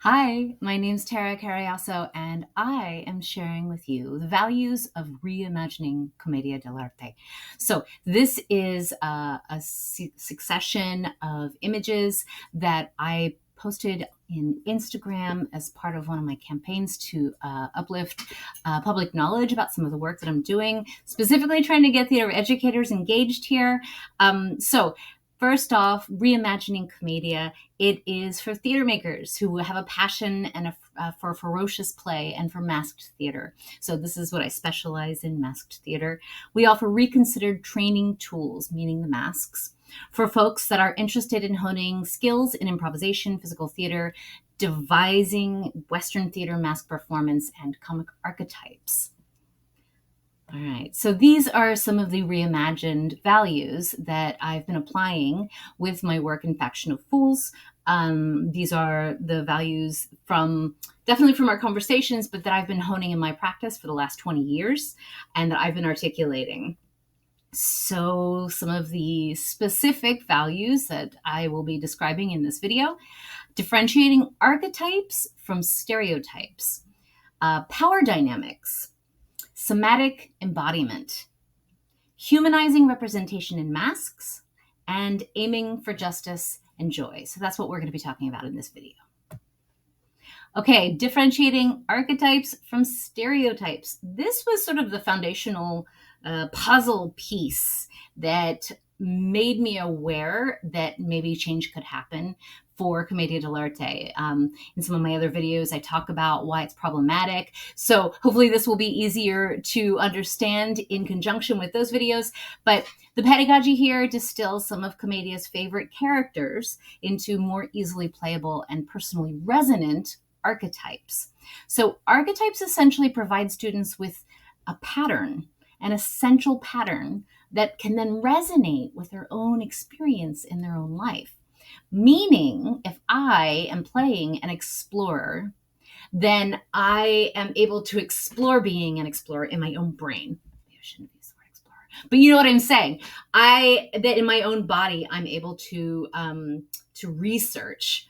Hi, my name's Tara Cariaso, and I am sharing with you the values of reimagining Commedia dell'arte. So, this is a succession of images that I posted in Instagram as part of one of my campaigns to uplift public knowledge about some of the work that I'm doing, specifically trying to get theater educators engaged here. First off, Reimagining Commedia. It is for theater makers who have a passion and for ferocious play and for masked theater. So this is what I specialize in, masked theater. We offer reconsidered training tools, meaning the masks, for folks that are interested in honing skills in improvisation, physical theater, devising Western theater mask performance, and comic archetypes. All right, so these are some of the reimagined values that I've been applying with my work in Faction of Fools. These are the values definitely from our conversations, but that I've been honing in my practice for the last 20 years and that I've been articulating. So some of the specific values that I will be describing in this video: differentiating archetypes from stereotypes, power dynamics, somatic embodiment, humanizing representation in masks, and aiming for justice and joy. So that's what we're going to be talking about in this video. Okay, differentiating archetypes from stereotypes. This was sort of the foundational puzzle piece that made me aware that maybe change could happen for Commedia dell'arte. In some of my other videos, I talk about why it's problematic. So hopefully this will be easier to understand in conjunction with those videos. But the pedagogy here distills some of Commedia's favorite characters into more easily playable and personally resonant archetypes. So archetypes essentially provide students with a pattern, an essential pattern that can then resonate with their own experience in their own life. Meaning, if I am playing an explorer, then I am able to explore being an explorer in my own brain. Maybe I shouldn't use the word explorer, but you know what I'm saying. That in my own body, I'm able to research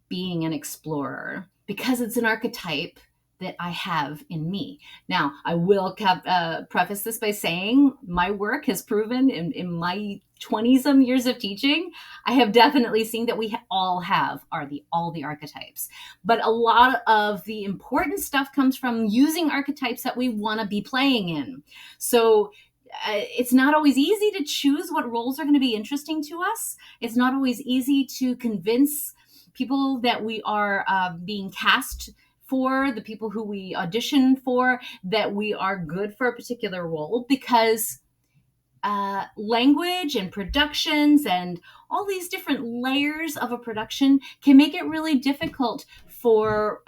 being an explorer because it's an archetype that I have in me. Now, I will preface this by saying my work has proven in my 20-some years of teaching, I have definitely seen that we all have all the archetypes. But a lot of the important stuff comes from using archetypes that we want to be playing in. So it's not always easy to choose what roles are going to be interesting to us. It's not always easy to convince people that we are being cast for, the people who we audition for, that we are good for a particular role, because language and productions and all these different layers of a production can make it really difficult for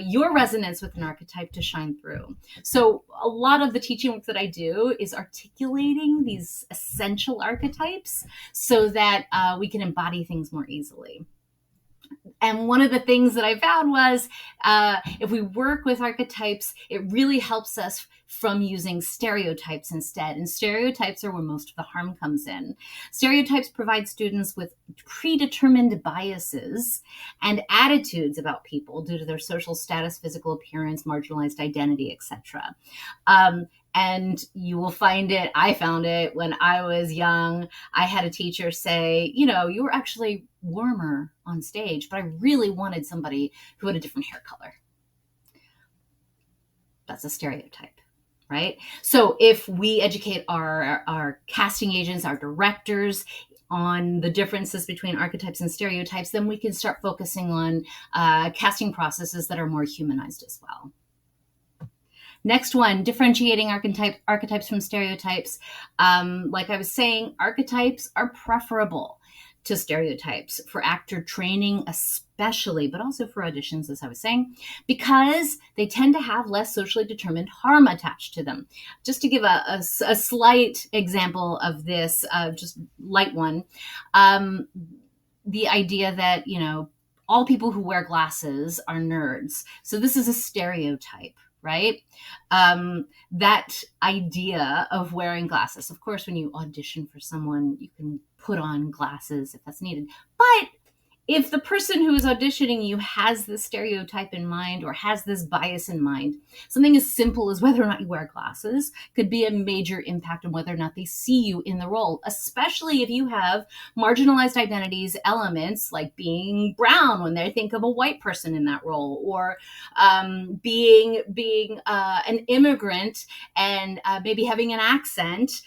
your resonance with an archetype to shine through. So a lot of the teaching work that I do is articulating these essential archetypes so that we can embody things more easily. And one of the things that I found was if we work with archetypes, it really helps us from using stereotypes instead. And stereotypes are where most of the harm comes in. Stereotypes provide students with predetermined biases and attitudes about people due to their social status, physical appearance, marginalized identity, etc. And you will find it, I found it when I was young. I had a teacher say, you were actually warmer on stage, but I really wanted somebody who had a different hair color. That's a stereotype, right? So if we educate our casting agents, our directors, on the differences between archetypes and stereotypes, then we can start focusing on casting processes that are more humanized as well. Next one, differentiating archetypes from stereotypes. Like I was saying, archetypes are preferable to stereotypes for actor training especially, but also for auditions, as I was saying, because they tend to have less socially determined harm attached to them. Just to give a slight example of this, just light one, the idea that, all people who wear glasses are nerds. So this is a stereotype, right? That idea of wearing glasses. Of course, when you audition for someone, you can put on glasses if that's needed. But if the person who is auditioning you has this stereotype in mind or has this bias in mind, something as simple as whether or not you wear glasses could be a major impact on whether or not they see you in the role, especially if you have marginalized identities elements like being brown when they think of a white person in that role, or being an immigrant and maybe having an accent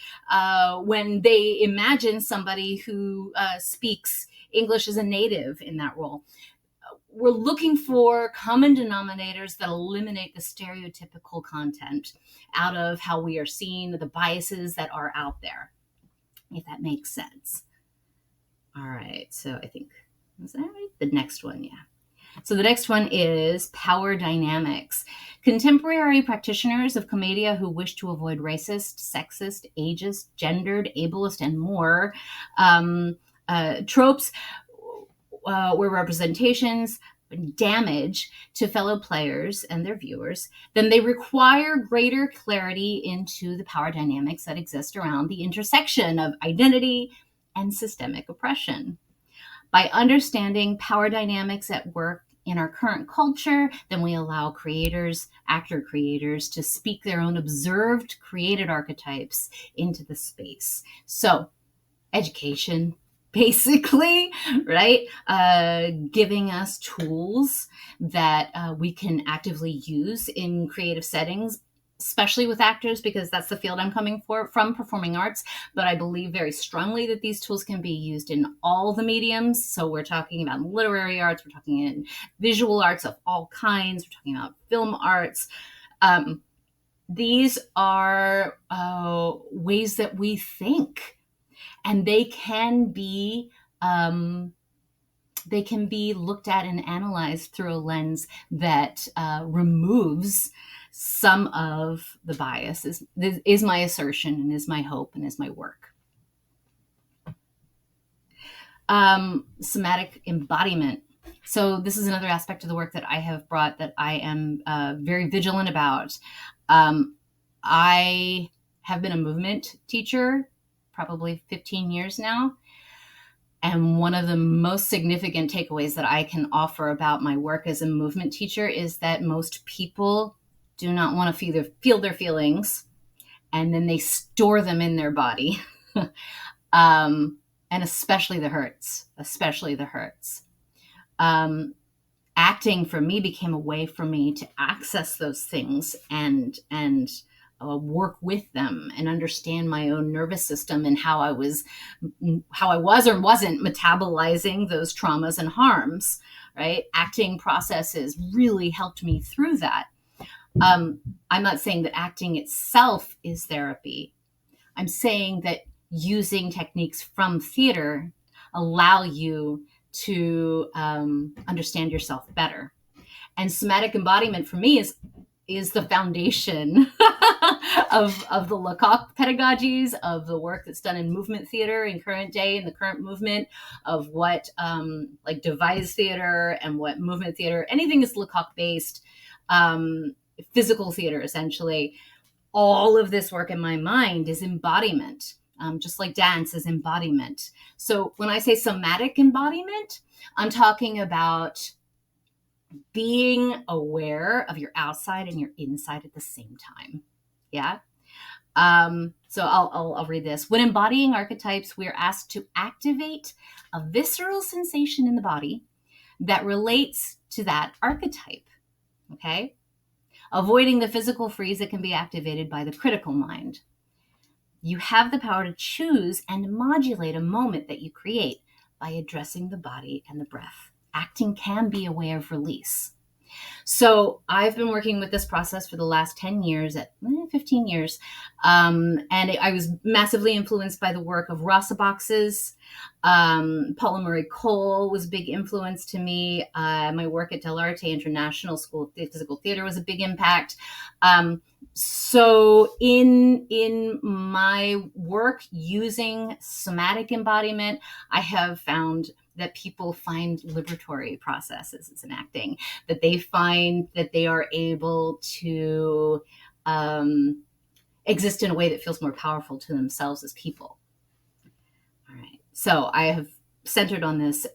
when they imagine somebody who speaks English as a native in that role. We're looking for common denominators that eliminate the stereotypical content out of how we are seen, the biases that are out there, if that makes sense. All right, so I think, is that right? The next one, yeah. So the next one is power dynamics. Contemporary practitioners of commedia who wish to avoid racist, sexist, ageist, gendered, ableist, and more tropes where representations damage to fellow players and their viewers, then they require greater clarity into the power dynamics that exist around the intersection of identity and systemic oppression. By understanding power dynamics at work in our current culture, then we allow creators, actor creators, to speak their own observed, created archetypes into the space. So, education, basically, right? Giving us tools that we can actively use in creative settings, especially with actors, because that's the field I'm coming from, performing arts. But I believe very strongly that these tools can be used in all the mediums. So we're talking about literary arts, we're talking in visual arts of all kinds, we're talking about film arts. These are ways that we think, and they can be looked at and analyzed through a lens that removes some of the bias, is my assertion, and is my hope, and is my work. Somatic embodiment. So this is another aspect of the work that I have brought that I am very vigilant about. I have been a movement teacher probably 15 years now. And one of the most significant takeaways that I can offer about my work as a movement teacher is that most people do not want to feel their feelings, and then they store them in their body. And especially the hurts. Acting for me became a way for me to access those things and work with them and understand my own nervous system and how I was or wasn't metabolizing those traumas and harms, right? Acting processes really helped me through that. I'm not saying that acting itself is therapy. I'm saying that using techniques from theater allow you to understand yourself better. And somatic embodiment for me is the foundation of the Lecoq pedagogies, of the work that's done in movement theater in current day, in the current movement, of what like devised theater and what movement theater, anything is Lecoq based, physical theater essentially. All of this work in my mind is embodiment, just like dance is embodiment. So when I say somatic embodiment, I'm talking about being aware of your outside and your inside at the same time. Yeah. So I'll read this. When embodying archetypes, we are asked to activate a visceral sensation in the body that relates to that archetype. Okay. Avoiding the physical freeze that can be activated by the critical mind. You have the power to choose and modulate a moment that you create by addressing the body and the breath. Acting can be a way of release. So I've been working with this process for the last 10 years, 15 years. And I was massively influenced by the work of Rasa Boxes. Paula Murray Cole was a big influence to me. My work at dell'arte International School of Physical Theater was a big impact. So in my work using somatic embodiment, I have found that people find liberatory processes in acting, that they find that they are able to exist in a way that feels more powerful to themselves as people. All right. So I have centered on this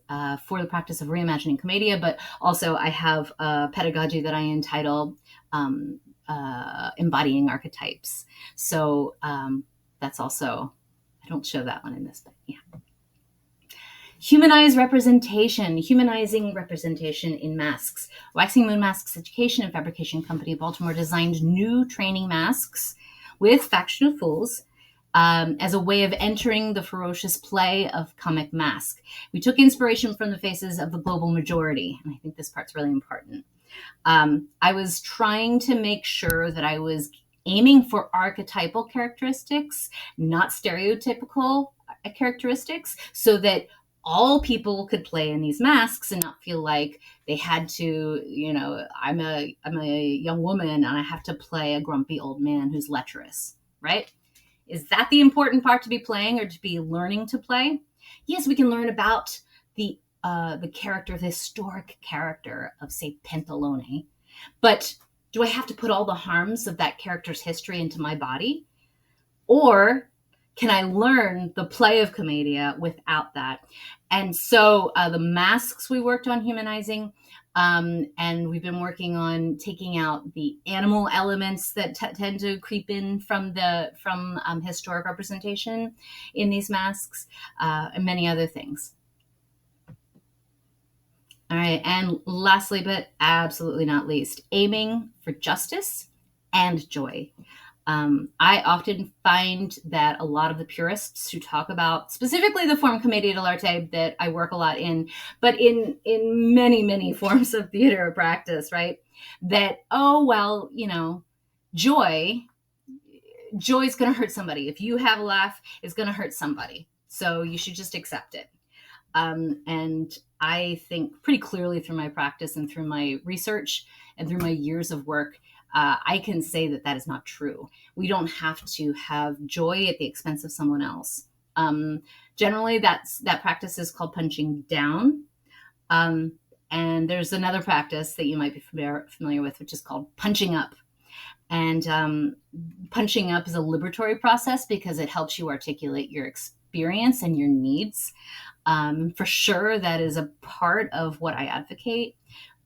for the practice of Reimagining Commedia, but also I have a pedagogy that I entitle Embodying Archetypes. So that's also, I don't show that one in this, but yeah. Humanizing representation in masks. Waxing Moon Masks Education and Fabrication Company of Baltimore designed new training masks with Faction of Fools as a way of entering the ferocious play of comic mask. We took inspiration from the faces of the global majority, and I think this part's really important. I was trying to make sure that I was aiming for archetypal characteristics, not stereotypical characteristics, so that all people could play in these masks and not feel like they had to, I'm a young woman and I have to play a grumpy old man who's lecherous, right? Is that the important part to be playing or to be learning to play? Yes, we can learn about the character, the historic character of, say, Pentalone. But do I have to put all the harms of that character's history into my body? Or can I learn the play of Commedia without that? And so the masks we worked on humanizing, and we've been working on taking out the animal elements that tend to creep in from historic representation in these masks, and many other things. All right, and lastly, but absolutely not least, aiming for justice and joy. I often find that a lot of the purists who talk about specifically the form Commedia dell'arte that I work a lot in, but in many, many forms of theater practice, right? That, joy is going to hurt somebody. If you have a laugh, it's going to hurt somebody. So you should just accept it. And I think pretty clearly through my practice and through my research and through my years of work, I can say that that is not true. We don't have to have joy at the expense of someone else. Generally, that practice is called punching down. And there's another practice that you might be familiar with, which is called punching up. And punching up is a liberatory process because it helps you articulate your experience and your needs. For sure, that is a part of what I advocate.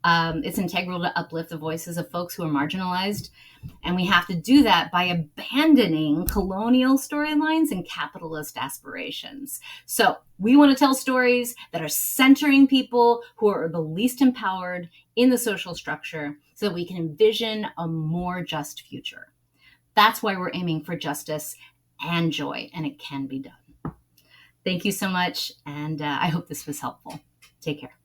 It's integral to uplift the voices of folks who are marginalized. And we have to do that by abandoning colonial storylines and capitalist aspirations. So we want to tell stories that are centering people who are the least empowered in the social structure so that we can envision a more just future. That's why we're aiming for justice and joy, and it can be done. Thank you so much, and I hope this was helpful. Take care.